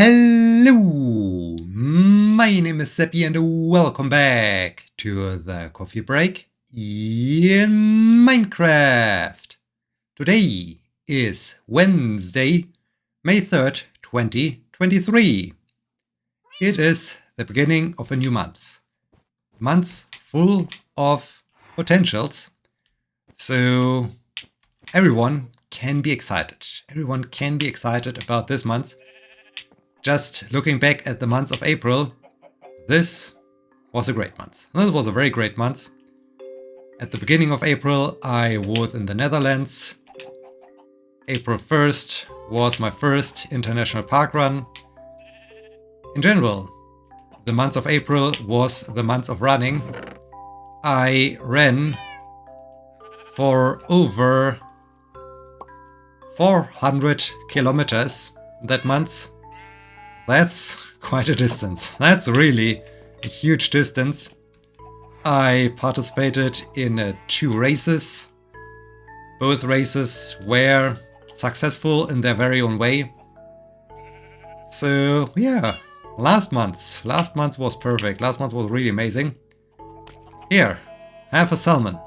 Hello, my name is Sebbi and welcome back to the coffee break in Minecraft. Today is Wednesday, May 3rd, 2023. It is the beginning of a new month. Month full of potentials. So everyone can be excited. Everyone can be excited about this month. Just looking back at the month of April, this was a great month. This was a very great month. At the beginning of April, I was in the Netherlands. April 1st was my first international park run. In general, the month of April was the month of running. I ran for over 400 kilometers that month. That's quite a distance. That's really a huge distance. I participated in 2 races. Both races were successful in their very own way. So yeah, last month was perfect. Last month was really amazing. Here, have a salmon.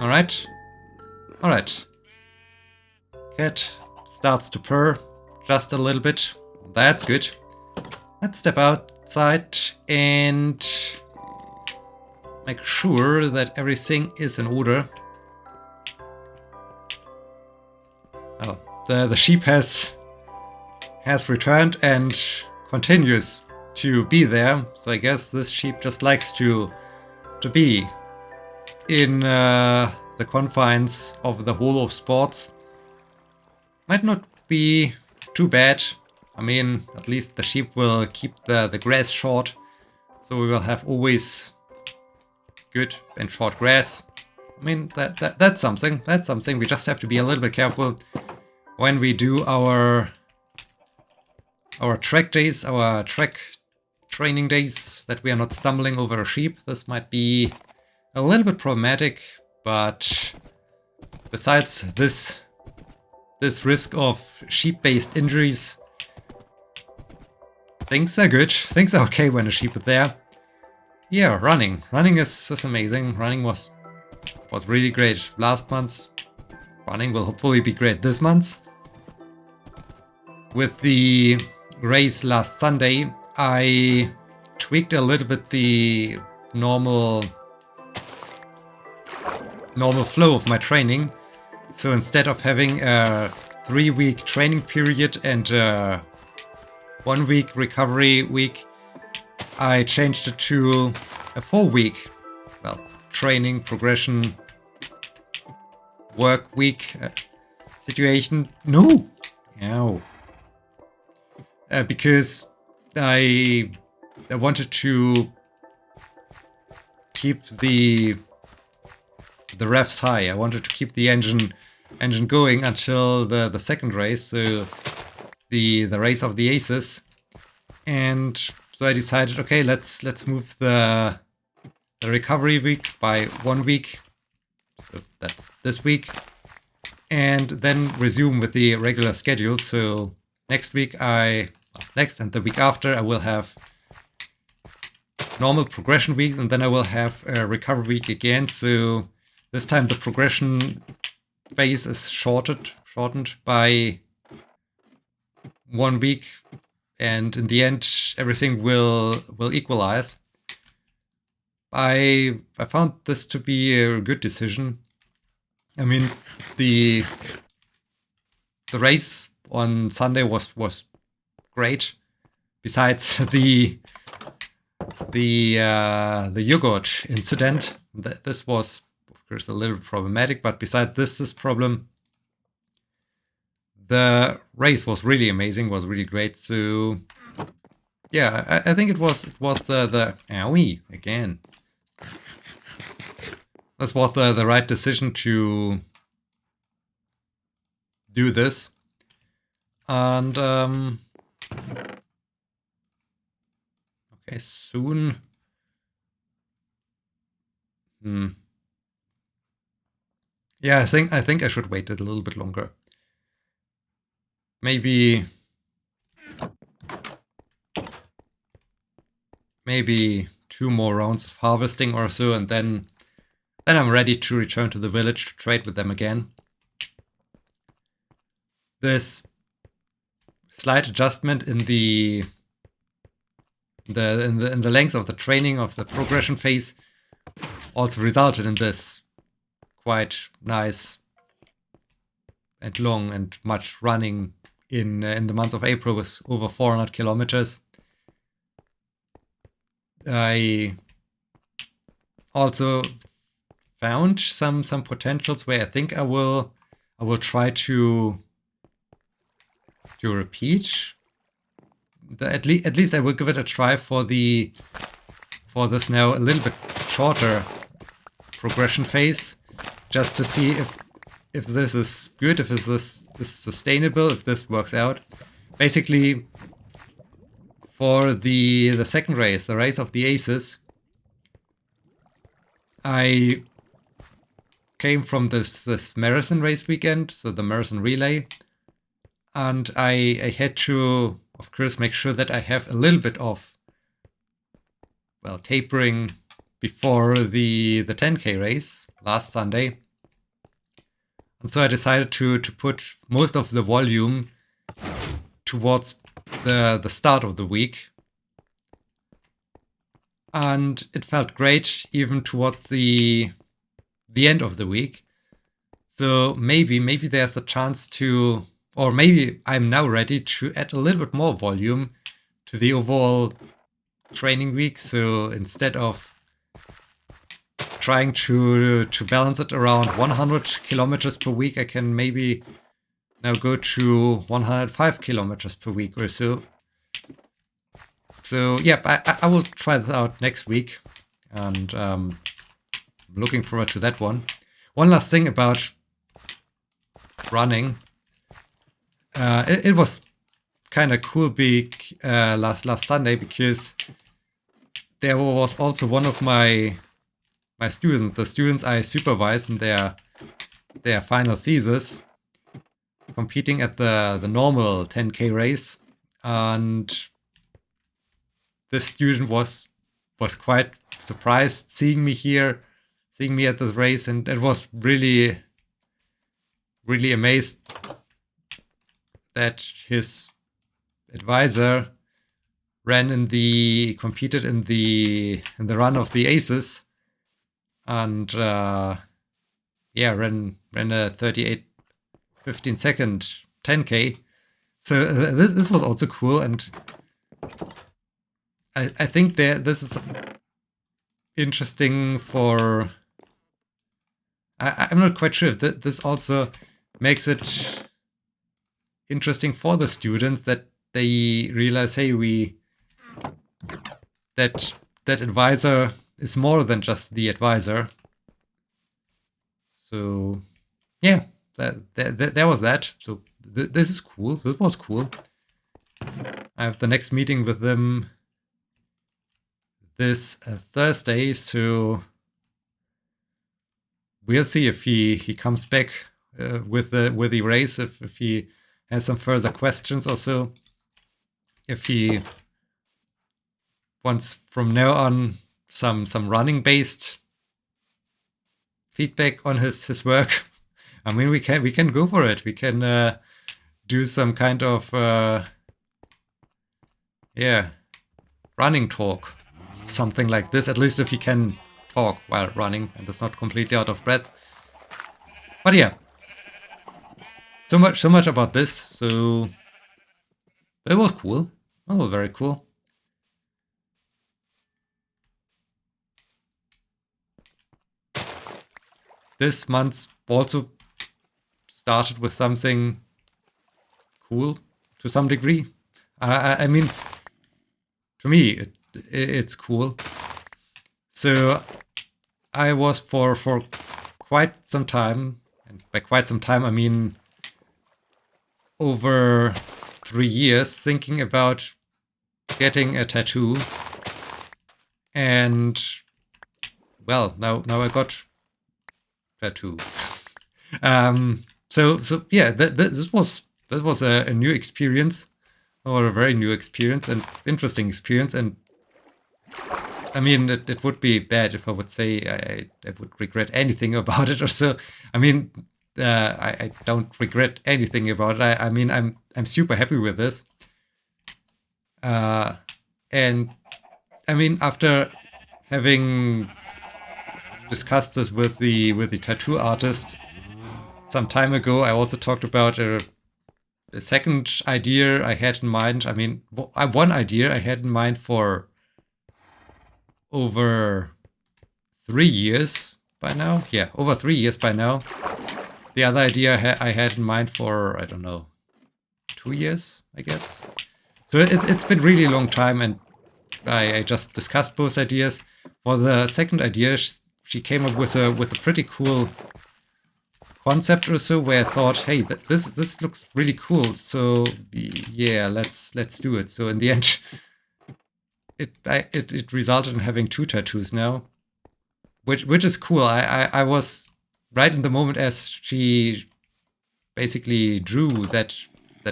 Alright. Cat starts to purr just a little bit. That's good. Let's step outside and make sure that everything is in order. Oh, the sheep has returned and continues to be there. So I guess this sheep just likes to be in the confines of the Hall of Sports. Might not be too bad. I mean, at least the sheep will keep the grass short. So we will have always good and short grass. I mean, that's something. That's something. We just have to be a little bit careful when we do our track days, our track training days, that we are not stumbling over a sheep. This might be a little bit problematic, but besides this risk of sheep-based injuries, things are good. Things are okay when a sheep is there. Yeah, running. Running is amazing. Running was really great last month. Running will hopefully be great this month. With the race last Sunday, I tweaked a little bit the normal flow of my training. So instead of having a 3-week training period and a 1-week recovery week, I changed it to a 4-week, training, progression, work week situation. No! Ow. Because I wanted to keep the revs high. I wanted to keep the engine going until the second race, so the race of the aces. And so I decided, okay, let's move the recovery week by 1 week. So that's this week. And then resume with the regular schedule. So next and the week after, I will have normal progression weeks, and then I will have a recovery week again. So this time the progression phase is shortened by 1 week, and in the end everything will equalize. I found this to be a good decision. I mean, the race on Sunday was great. Besides the yogurt incident, this was of course a little problematic, but besides this problem, the race was really amazing, was really great. So yeah, I think it was the owie again. This was the right decision to do this. And okay, soon. Yeah, I think I should wait a little bit longer. maybe 2 more rounds of harvesting or so, and then I'm ready to return to the village to trade with them again. This slight adjustment in the length of the training of the progression phase also resulted in this quite nice and long and much running in the month of April with over 400 kilometers. I also found some potentials where I think I will try to repeat. At least I will give it a try for this now a little bit shorter progression phase, just to see if this is good, if this is sustainable, if this works out. Basically, for the second race, the race of the aces, I came from this marathon race weekend, so the marathon relay, and I had to, of course, make sure that I have a little bit of, well, tapering before the 10K race last Sunday. And so I decided to put most of the volume towards the start of the week. And it felt great even towards the end of the week. So maybe there's a chance to, or maybe I'm now ready to add a little bit more volume to the overall training week. So instead of trying to balance it around 100 kilometers per week, I can maybe now go to 105 kilometers per week or so. So yeah, I will try this out next week, and I'm looking forward to that one. One last thing about running. It was kind of cool last Sunday, because there was also one of my students, the students I supervised in their final thesis, competing at the normal 10K race, and this student was quite surprised seeing me at this race, and it was really amazed that his advisor competed in the run of the aces, and ran a 38:15 second 10K. So this was also cool, and I think this is interesting for. I'm not quite sure if this also makes it interesting for the students, that they realize, hey, that advisor is more than just the advisor. So yeah, there was that. So this is cool. This was cool. I have the next meeting with them this Thursday, so we'll see if he comes back with the race, if he has some further questions or so. If he wants from now on some running based feedback on his work, I mean, we can go for it. We can do some kind of running talk, something like this. At least if he can talk while running and is not completely out of breath. But yeah, so much about this. So it was cool. It was very cool. This month also started with something cool to some degree. I mean, to me, it's cool. So I was for quite some time, and by quite some time I mean over 3 years, thinking about getting a tattoo. And well, now I got tattoo. So yeah, this was that was a new experience, or a very new experience and interesting experience. And I mean, it would be bad if I would say I would regret anything about it or so. I mean, I don't regret anything about it. I mean, I'm super happy with this. And I mean, after having discussed this with the tattoo artist some time ago, I also talked about a second idea I had in mind. I mean, one idea I had in mind for over 3 years by now. Yeah, over 3 years by now. The other idea I had in mind for, I don't know, 2 years, I guess. So it's been really a long time, and I just discussed both ideas. For the second idea, she came up with a pretty cool concept or so, where I thought, hey, this looks really cool. So yeah, let's do it. So in the end, it resulted in having 2 tattoos now, which is cool. I was right in the moment as she basically drew that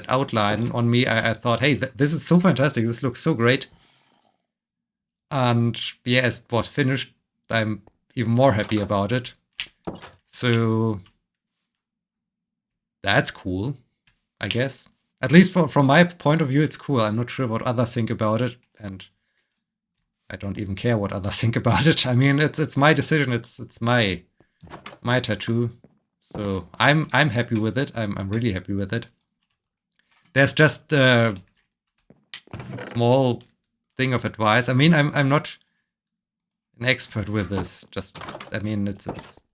outline on me. I thought, hey, this is so fantastic. This looks so great. And yeah, as it was finished, I'm even more happy about it. So that's cool, I guess. At least from my point of view, it's cool. I'm not sure what others think about it, and I don't even care what others think about it. I mean, it's my decision. It's my tattoo. So I'm happy with it. I'm really happy with it. There's just a small thing of advice. I mean, I'm not an expert with this. Just, I mean, it's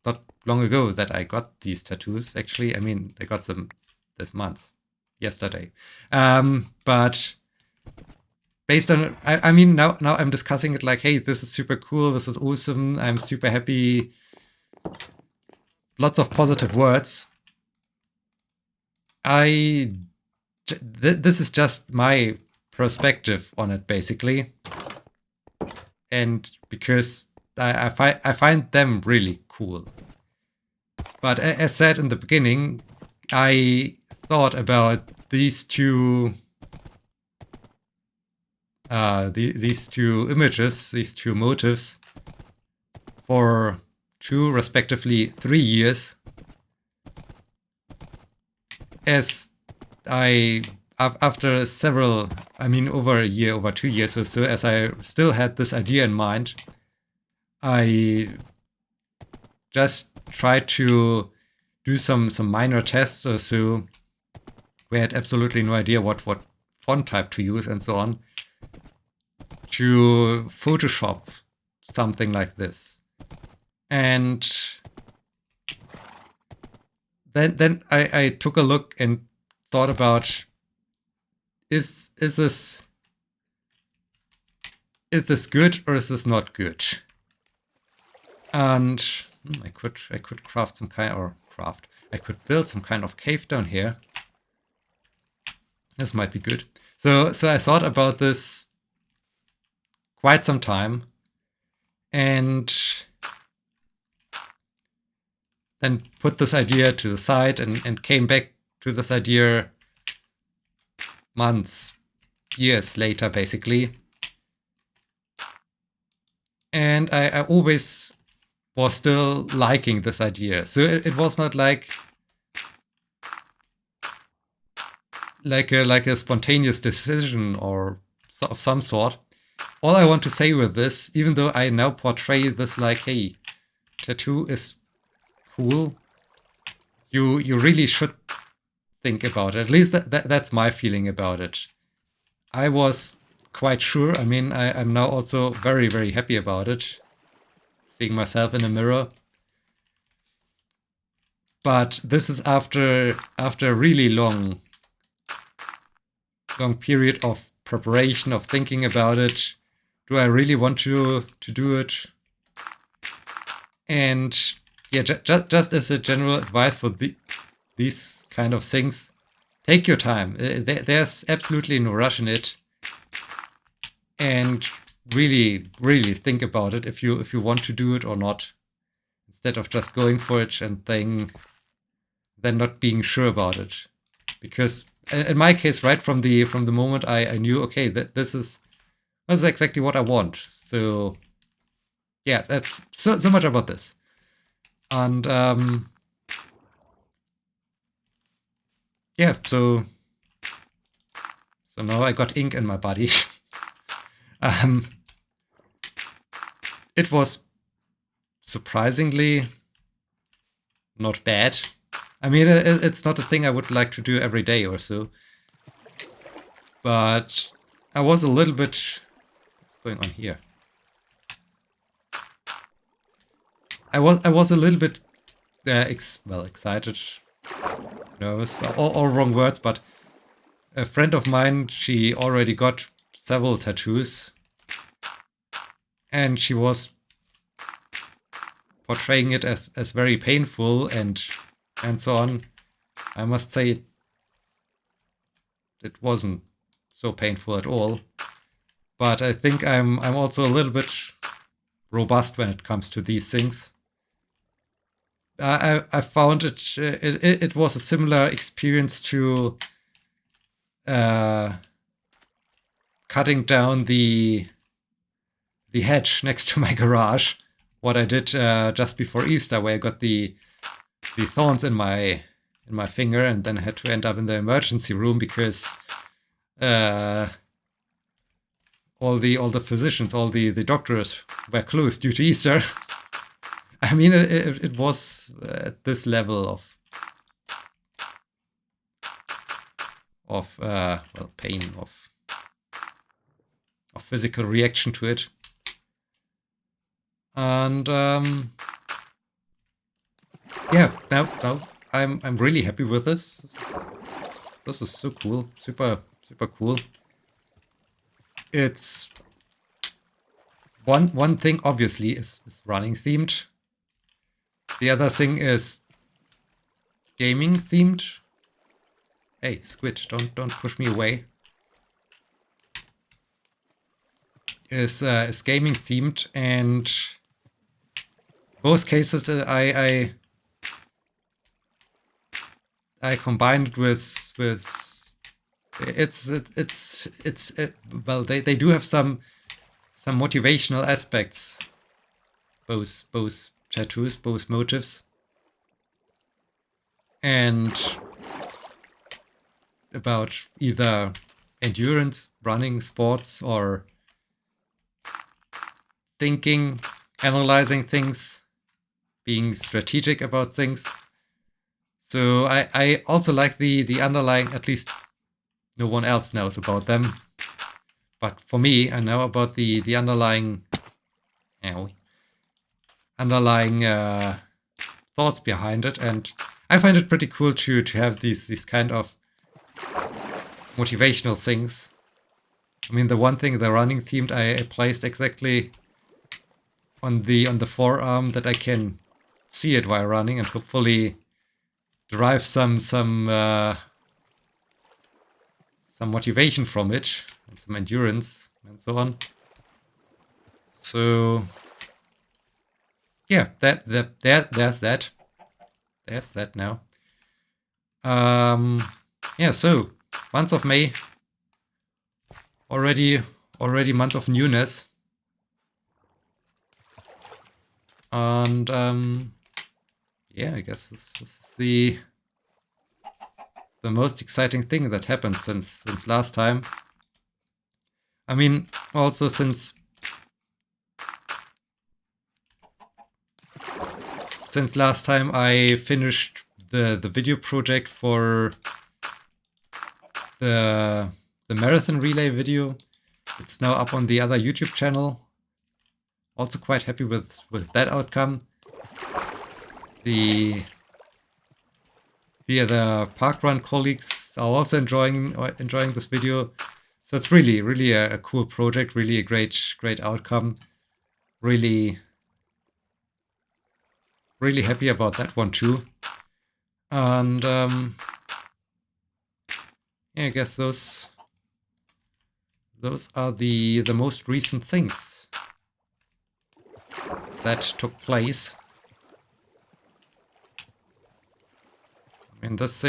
not long ago that I got these tattoos. Actually, I mean, I got them this month, yesterday. But based on, I mean, now I'm discussing it like, hey, this is super cool. This is awesome. I'm super happy. Lots of positive words. This is just my perspective on it, basically. And because I find them really cool. But as said in the beginning, I thought about these two these two images, these two motifs, for 2, respectively 3 years, as after several, I mean, over a year, over 2 years or so, as I still had this idea in mind, I just tried to do some minor tests or so. We had absolutely no idea what font type to use and so on, to Photoshop something like this. And then I took a look and thought about, is this good or is this not good? And I could craft some kind, or craft. I could build some kind of cave down here. This might be good. So I thought about this quite some time, and then put this idea to the side and came back to this idea months, years later, basically. And I always was still liking this idea. So it was not like a spontaneous decision or of some sort. All I want to say with this, even though I now portray this like, hey, tattoo is cool, you really should think about it. At least that's my feeling about it. I was quite sure. I mean, I'm now also very, very happy about it, seeing myself in a mirror. But this is after a really long period of preparation, of thinking about it. Do I really want to do it? And yeah, just as a general advice for these kind of things, take your time. There's absolutely no rush in it, and really, really think about it if you want to do it or not, instead of just going for it and then not being sure about it. because in my case, right from the moment I knew, okay, that this is exactly what I want. So yeah, so much about this. And yeah, so now I got ink in my body. It was surprisingly not bad. I mean, it's not a thing I would like to do every day or so. But I was a little bit... What's going on here? I was a little bit excited. Nervous. All wrong words, but a friend of mine, she already got several tattoos. And she was portraying it as very painful and so on. I must say it wasn't so painful at all. But I think I'm also a little bit robust when it comes to these things. I found it was a similar experience to cutting down the hedge next to my garage. What I did just before Easter, where I got the thorns in my finger, and then I had to end up in the emergency room because all the physicians, all the doctors were closed due to Easter. I mean, it was at this level of pain, of physical reaction to it. And yeah, now I'm really happy with this. This is so cool, super cool. It's one thing obviously is running themed. The other thing is gaming themed. Hey, Squid, don't push me away. Is gaming themed, and both cases that I combined it with it's well, they do have some motivational aspects. Both tattoos, both motives, and about either endurance, running, sports, or thinking, analyzing things, being strategic about things. So I also like the underlying, at least no one else knows about them. But for me, I know about the underlying thoughts behind it, and I find it pretty cool to have these kind of motivational things. I mean, the one thing, the running themed, I placed exactly on the forearm that I can see it while running, and hopefully derive some motivation from it, and some endurance and so on. So yeah, there's that. There's that now. Yeah, so month of May, already month of newness. And yeah, I guess this is the most exciting thing that happened since last time. I mean, also since last time I finished the video project for the marathon relay video. It's now up on the other YouTube channel. Also quite happy with that outcome. The other parkrun colleagues are also enjoying this video. So it's really a cool project, really a great outcome. Really happy about that one too. And yeah, I guess those are the most recent things that took place. I mean, this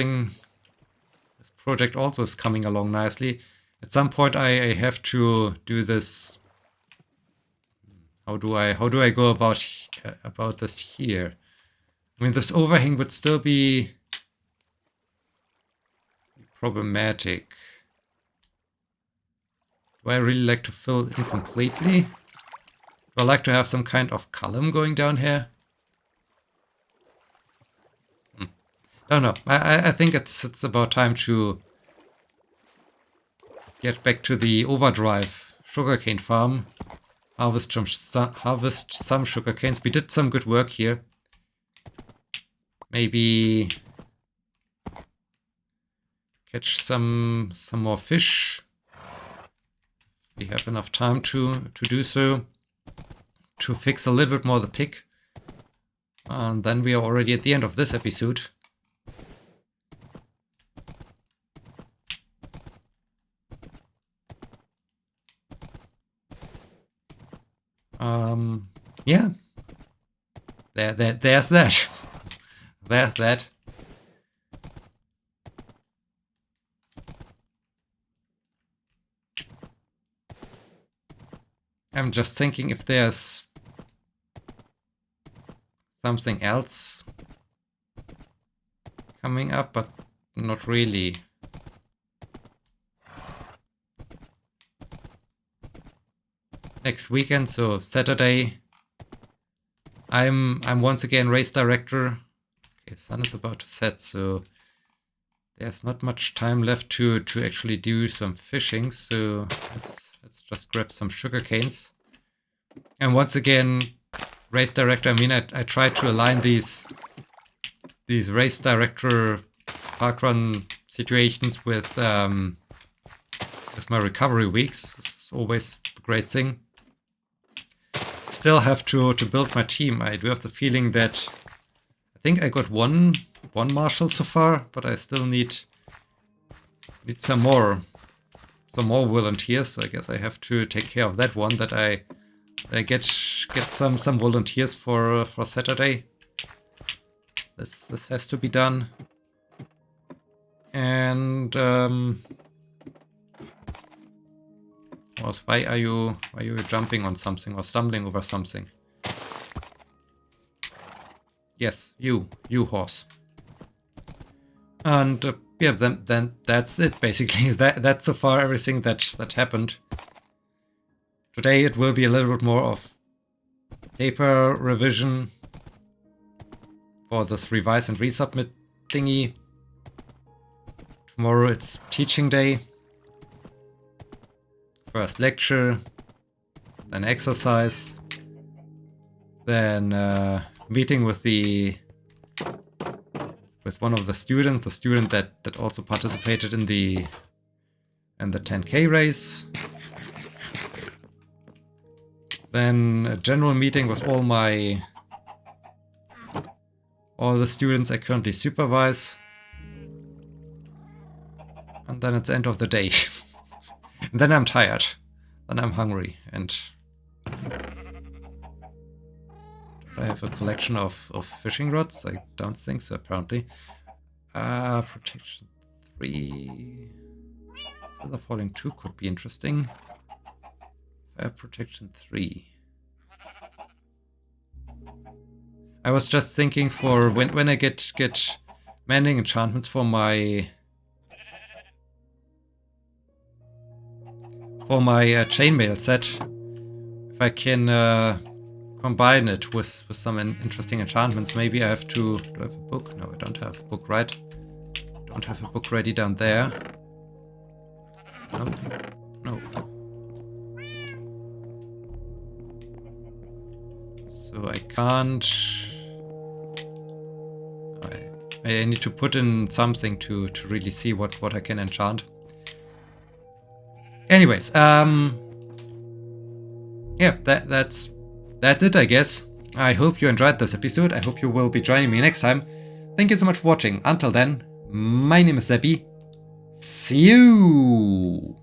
project also is coming along nicely. At some point, I have to do this. How do I go about this here? I mean, this overhang would still be problematic. Do I really like to fill it in completely? Do I like to have some kind of column going down here? Don't know. I think it's about time to get back to the overdrive sugarcane farm. Harvest some sugarcanes. We did some good work here. Maybe catch some more fish. We have enough time to do so. To fix a little bit more the pig. And then we are already at the end of this episode. Yeah. There's that. There's that. I'm just thinking if there's something else coming up, but not really. Next weekend, so Saturday, I'm once again race director. Okay, sun is about to set, so there's not much time left to actually do some fishing. So let's just grab some sugar canes. And once again, race director. I mean, I try to align these race director parkrun situations with my recovery weeks. It's always a great thing. Still have to build my team. I do have the feeling that I think I got one marshal so far, but I still need some more volunteers. So I guess I have to take care of that one, that I get some volunteers for Saturday. This has to be done. And well, why are you jumping on something or stumbling over something? Yes, you horse. And yeah, then that's it basically. That's so far everything that happened. Today it will be a little bit more of paper revision for this revise and resubmit thingy. Tomorrow it's teaching day. First lecture, then exercise, then meeting with one of the students, the student that also participated in the 10K race. Then a general meeting with all the students I currently supervise. And then it's end of the day. And then I'm tired. Then I'm hungry. And I have a collection of fishing rods. I don't think so, apparently. Protection 3. Feather falling 2 could be interesting. Fire protection 3. I was just thinking for when I get mending enchantments for my chainmail set, if I can combine it with some interesting enchantments. Maybe I have to... Do I have a book? No, I don't have a book, right? Don't have a book ready down there. No. So I can't... I need to put in something to really see what I can enchant. Anyways, yeah, that's it, I guess. I hope you enjoyed this episode. I hope you will be joining me next time. Thank you so much for watching. Until then, my name is Sebbi. See you!